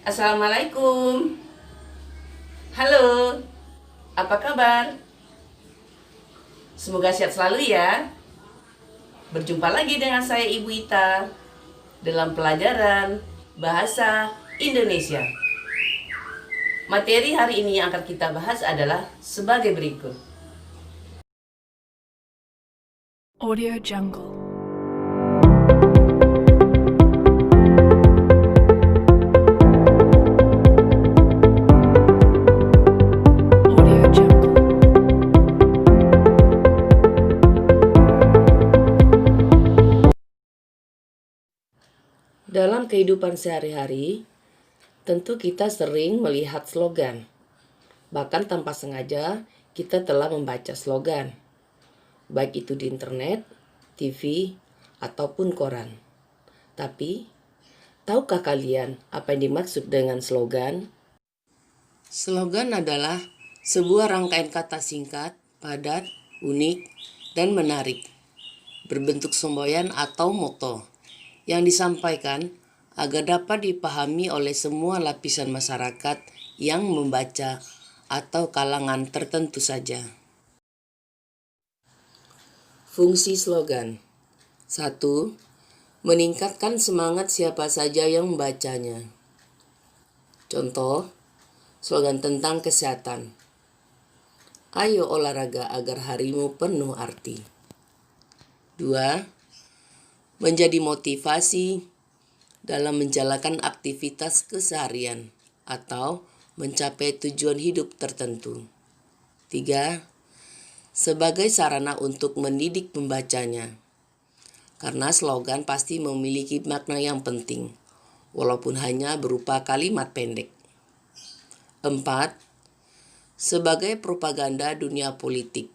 Assalamualaikum. Halo, apa kabar? Semoga sehat selalu ya. Berjumpa lagi dengan saya Ibu Ita dalam pelajaran Bahasa Indonesia. Materi hari ini yang akan kita bahas adalah sebagai berikut. Audio Jungle. Audio Jungle. Dalam kehidupan sehari-hari, tentu kita sering melihat slogan. Bahkan tanpa sengaja, kita telah membaca slogan. Baik itu di internet, TV, ataupun koran. Tapi, tahukah kalian apa yang dimaksud dengan slogan? Slogan adalah sebuah rangkaian kata singkat, padat, unik, dan menarik, berbentuk semboyan atau moto, yang disampaikan agar dapat dipahami oleh semua lapisan masyarakat yang membaca atau kalangan tertentu saja. Fungsi slogan 1. Meningkatkan semangat siapa saja yang membacanya. Contoh, slogan tentang kesehatan. Ayo olahraga agar harimu penuh arti. 2. Menjadi motivasi dalam menjalankan aktivitas keseharian atau mencapai tujuan hidup tertentu. 3. Sebagai sarana untuk mendidik pembacanya. Karena slogan pasti memiliki makna yang penting, walaupun hanya berupa kalimat pendek. 4. Sebagai propaganda dunia politik,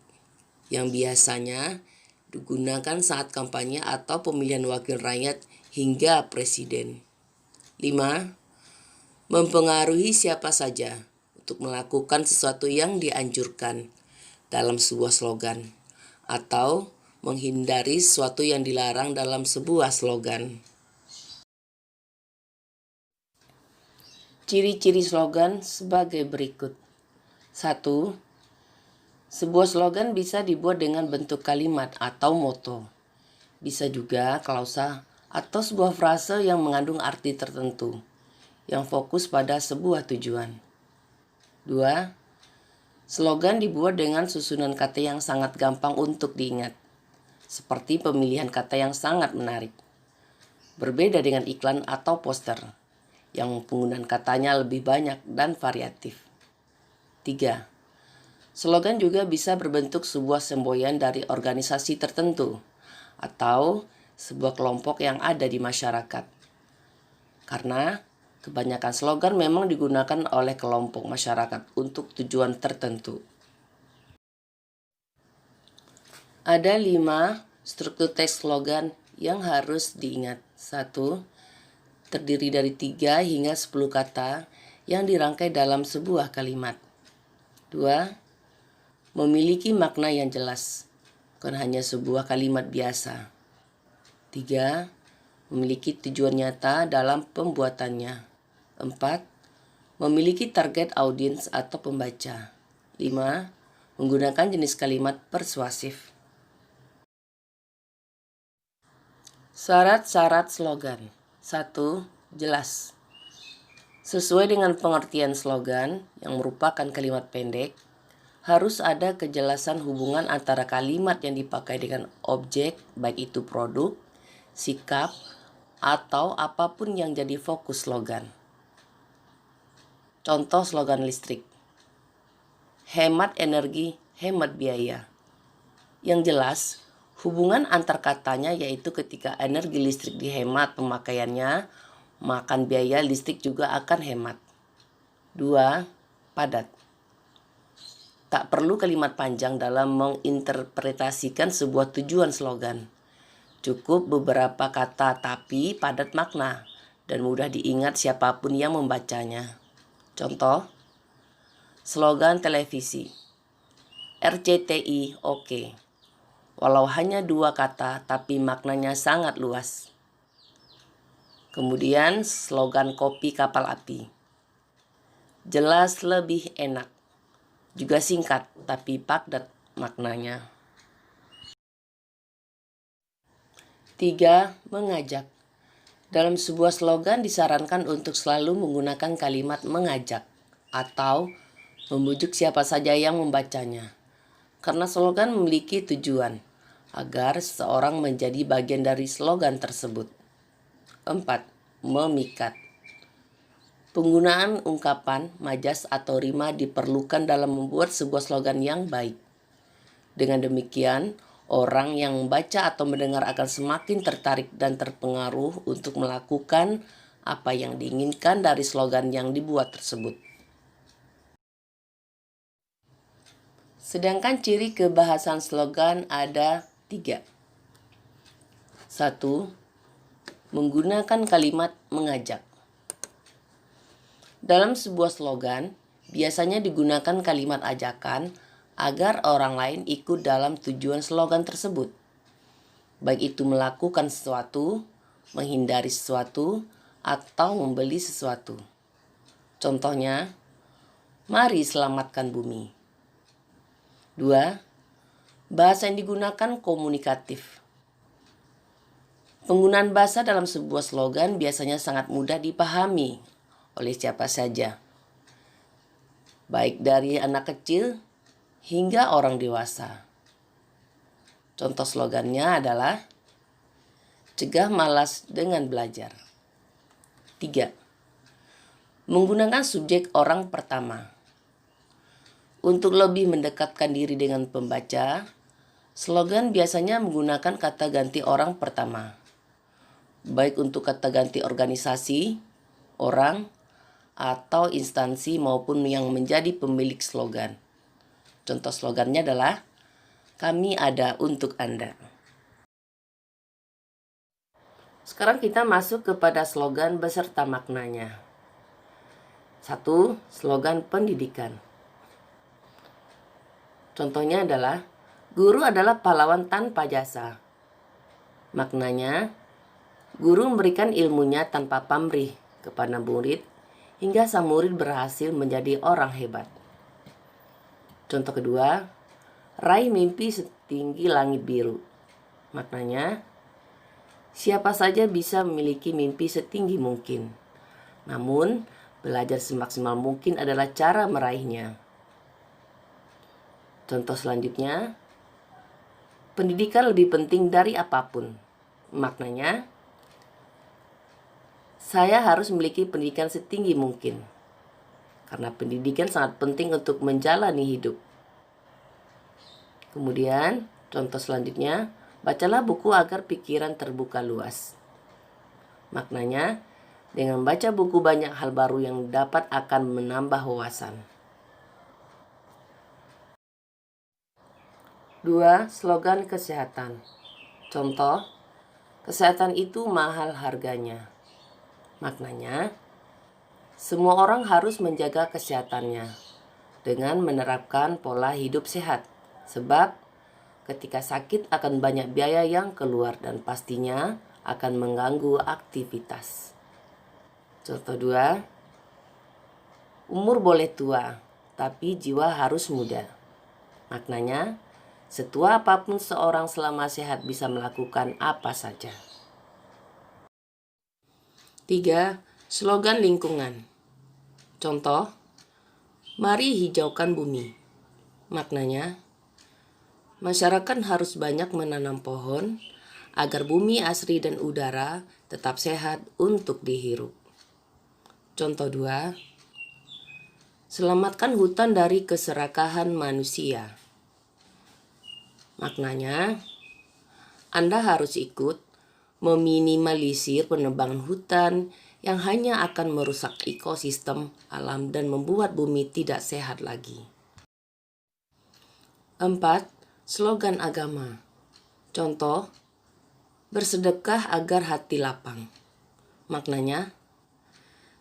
yang biasanya digunakan saat kampanye atau pemilihan wakil rakyat hingga presiden. 5. Mempengaruhi siapa saja untuk melakukan sesuatu yang dianjurkan dalam sebuah slogan atau menghindari sesuatu yang dilarang dalam sebuah slogan. Ciri-ciri slogan sebagai berikut. 1. Sebuah slogan bisa dibuat dengan bentuk kalimat atau moto. Bisa juga klausa atau sebuah frase yang mengandung arti tertentu, yang fokus pada sebuah tujuan. 2. Slogan dibuat dengan susunan kata yang sangat gampang untuk diingat, seperti pemilihan kata yang sangat menarik. Berbeda dengan iklan atau poster, yang penggunaan katanya lebih banyak dan variatif. 3. Slogan juga bisa berbentuk sebuah semboyan dari organisasi tertentu atau sebuah kelompok yang ada di masyarakat. Karena kebanyakan slogan memang digunakan oleh kelompok masyarakat untuk tujuan tertentu. Ada 5 struktur teks slogan yang harus diingat. 1. Terdiri dari 3 hingga 10 kata yang dirangkai dalam sebuah kalimat. 2. Memiliki makna yang jelas, bukan hanya sebuah kalimat biasa. 3. Memiliki tujuan nyata dalam pembuatannya. 4. Memiliki target audiens atau pembaca. 5. Menggunakan jenis kalimat persuasif. Syarat-syarat slogan. 1. Jelas. Sesuai dengan pengertian slogan yang merupakan kalimat pendek, harus ada kejelasan hubungan antara kalimat yang dipakai dengan objek, baik itu produk, sikap, atau apapun yang jadi fokus slogan. Contoh slogan listrik. Hemat energi, hemat biaya. Yang jelas, hubungan antar katanya yaitu ketika energi listrik dihemat pemakaiannya, maka biaya listrik juga akan hemat. 2. Padat. Tak perlu kalimat panjang dalam menginterpretasikan sebuah tujuan slogan. Cukup beberapa kata tapi padat makna dan mudah diingat siapapun yang membacanya. Contoh, slogan televisi. RCTI oke. Walau hanya 2 kata tapi maknanya sangat luas. Kemudian slogan kopi kapal api. jelas lebih enak. Juga singkat tapi padat maknanya. 3. Mengajak. Dalam sebuah slogan disarankan untuk selalu menggunakan kalimat mengajak atau membujuk siapa saja yang membacanya. Karena slogan memiliki tujuan agar seseorang menjadi bagian dari slogan tersebut. 4. Memikat. Penggunaan ungkapan, majas, atau rima diperlukan dalam membuat sebuah slogan yang baik. Dengan demikian, orang yang membaca atau mendengar akan semakin tertarik dan terpengaruh untuk melakukan apa yang diinginkan dari slogan yang dibuat tersebut. Sedangkan ciri kebahasan slogan ada 3. 1. Menggunakan kalimat mengajak. Dalam sebuah slogan, biasanya digunakan kalimat ajakan agar orang lain ikut dalam tujuan slogan tersebut. Baik itu melakukan sesuatu, menghindari sesuatu, atau membeli sesuatu. Contohnya, mari selamatkan bumi. 2. Bahasa yang digunakan komunikatif. Penggunaan bahasa dalam sebuah slogan biasanya sangat mudah dipahami oleh siapa saja, baik dari anak kecil hingga orang dewasa. Contoh slogannya adalah cegah malas dengan belajar. 3. Menggunakan subjek orang pertama. Untuk lebih mendekatkan diri dengan pembaca, slogan biasanya menggunakan kata ganti orang pertama, baik untuk kata ganti organisasi, orang, atau instansi maupun yang menjadi pemilik slogan. Contoh slogannya adalah, kami ada untuk Anda. Sekarang kita masuk kepada slogan beserta maknanya. 1. Slogan pendidikan. Contohnya adalah, guru adalah pahlawan tanpa jasa. Maknanya, guru memberikan ilmunya tanpa pamrih kepada murid, hingga sang murid berhasil menjadi orang hebat. Contoh kedua, raih mimpi setinggi langit biru. Maknanya, siapa saja bisa memiliki mimpi setinggi mungkin. Namun, belajar semaksimal mungkin adalah cara meraihnya. Contoh selanjutnya, pendidikan lebih penting dari apapun. Maknanya, saya harus memiliki pendidikan setinggi mungkin, karena pendidikan sangat penting untuk menjalani hidup. Kemudian, contoh selanjutnya, bacalah buku agar pikiran terbuka luas. Maknanya, dengan baca buku banyak hal baru yang dapat akan menambah wawasan. 2. Slogan kesehatan. Contoh, kesehatan itu mahal harganya. Maknanya, semua orang harus menjaga kesehatannya dengan menerapkan pola hidup sehat. Sebab ketika sakit akan banyak biaya yang keluar dan pastinya akan mengganggu aktivitas. Contoh 2. Umur boleh tua, tapi jiwa harus muda. Maknanya, setua apapun seorang selama sehat bisa melakukan apa saja. 3. Slogan lingkungan. Contoh, mari hijaukan bumi. Maknanya, masyarakat harus banyak menanam pohon agar bumi asri dan udara tetap sehat untuk dihirup. Contoh 2. Selamatkan hutan dari keserakahan manusia. Maknanya, Anda harus ikut meminimalisir penebangan hutan yang hanya akan merusak ekosistem alam dan membuat bumi tidak sehat lagi. 4. Slogan agama. Contoh, bersedekah agar hati lapang. Maknanya,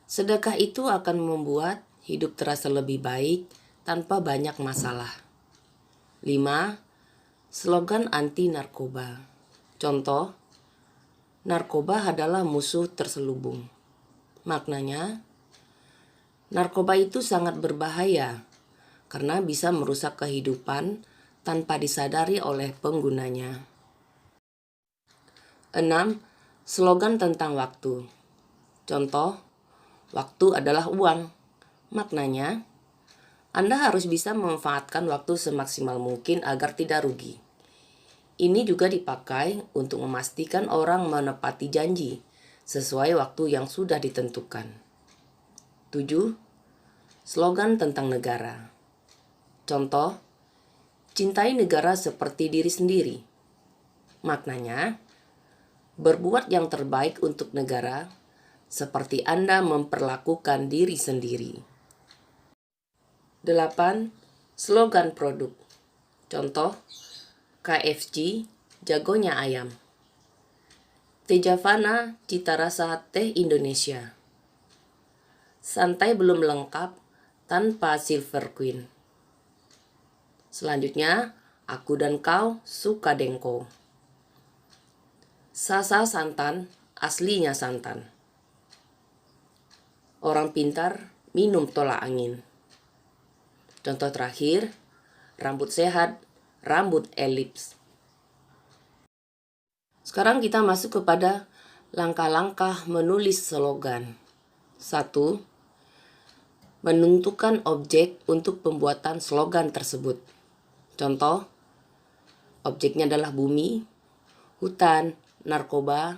sedekah itu akan membuat hidup terasa lebih baik tanpa banyak masalah. 5. Slogan anti narkoba. Contoh, narkoba adalah musuh terselubung. Maknanya, Narkoba itu sangat berbahaya karena bisa merusak kehidupan tanpa disadari oleh penggunanya. 6. Slogan tentang waktu. Contoh, waktu adalah uang. Maknanya, Anda harus bisa memanfaatkan waktu semaksimal mungkin agar tidak rugi. Ini juga dipakai untuk memastikan orang menepati janji sesuai waktu yang sudah ditentukan. 7. Slogan tentang negara. Contoh, cintai negara seperti diri sendiri. Maknanya, berbuat yang terbaik untuk negara seperti Anda memperlakukan diri sendiri. 8. Slogan produk. Contoh, KFC, jagonya ayam. Tejavana, cita rasa teh Indonesia. Santai belum lengkap tanpa Silver Queen. Selanjutnya, aku dan kau suka dengko. Sasa santan, aslinya santan. Orang pintar minum tolak angin. Contoh terakhir, rambut sehat, rambut elips. Sekarang kita masuk kepada langkah-langkah menulis slogan. 1. Menentukan objek untuk pembuatan slogan tersebut. Contoh, objeknya adalah bumi, hutan, narkoba,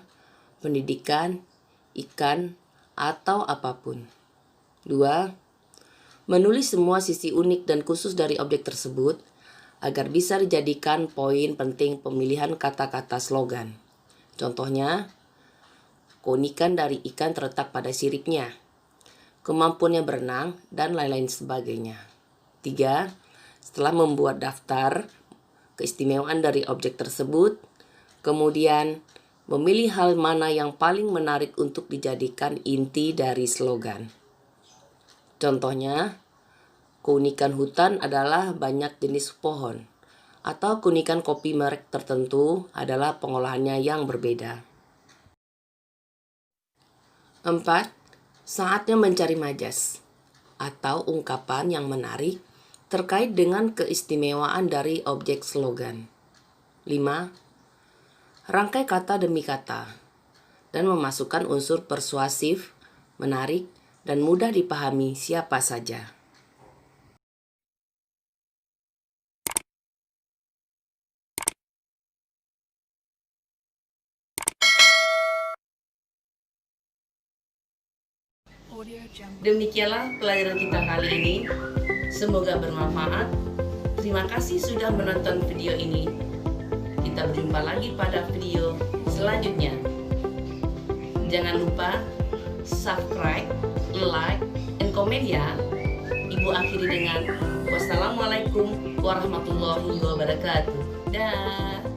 pendidikan, ikan, atau apapun. 2. Menulis semua sisi unik dan khusus dari objek tersebut agar bisa dijadikan poin penting pemilihan kata-kata slogan. Contohnya, keunikan dari ikan terletak pada siripnya, kemampuannya berenang, dan lain-lain sebagainya. 3. Setelah membuat daftar keistimewaan dari objek tersebut, kemudian memilih hal mana yang paling menarik untuk dijadikan inti dari slogan. Contohnya, keunikan hutan adalah banyak jenis pohon, atau keunikan kopi merek tertentu adalah pengolahannya yang berbeda. 4. Saatnya mencari majas, atau ungkapan yang menarik terkait dengan keistimewaan dari objek slogan. 5. Rangkai kata demi kata, dan memasukkan unsur persuasif, menarik, dan mudah dipahami siapa saja. Audio Jungle. Demikianlah pelajaran kita kali ini. Semoga bermanfaat. Terima kasih sudah menonton video ini. Kita berjumpa lagi pada video selanjutnya. Jangan lupa subscribe, like, dan komen ya. Ibu akhiri dengan wassalamualaikum warahmatullahi wabarakatuh. Dah.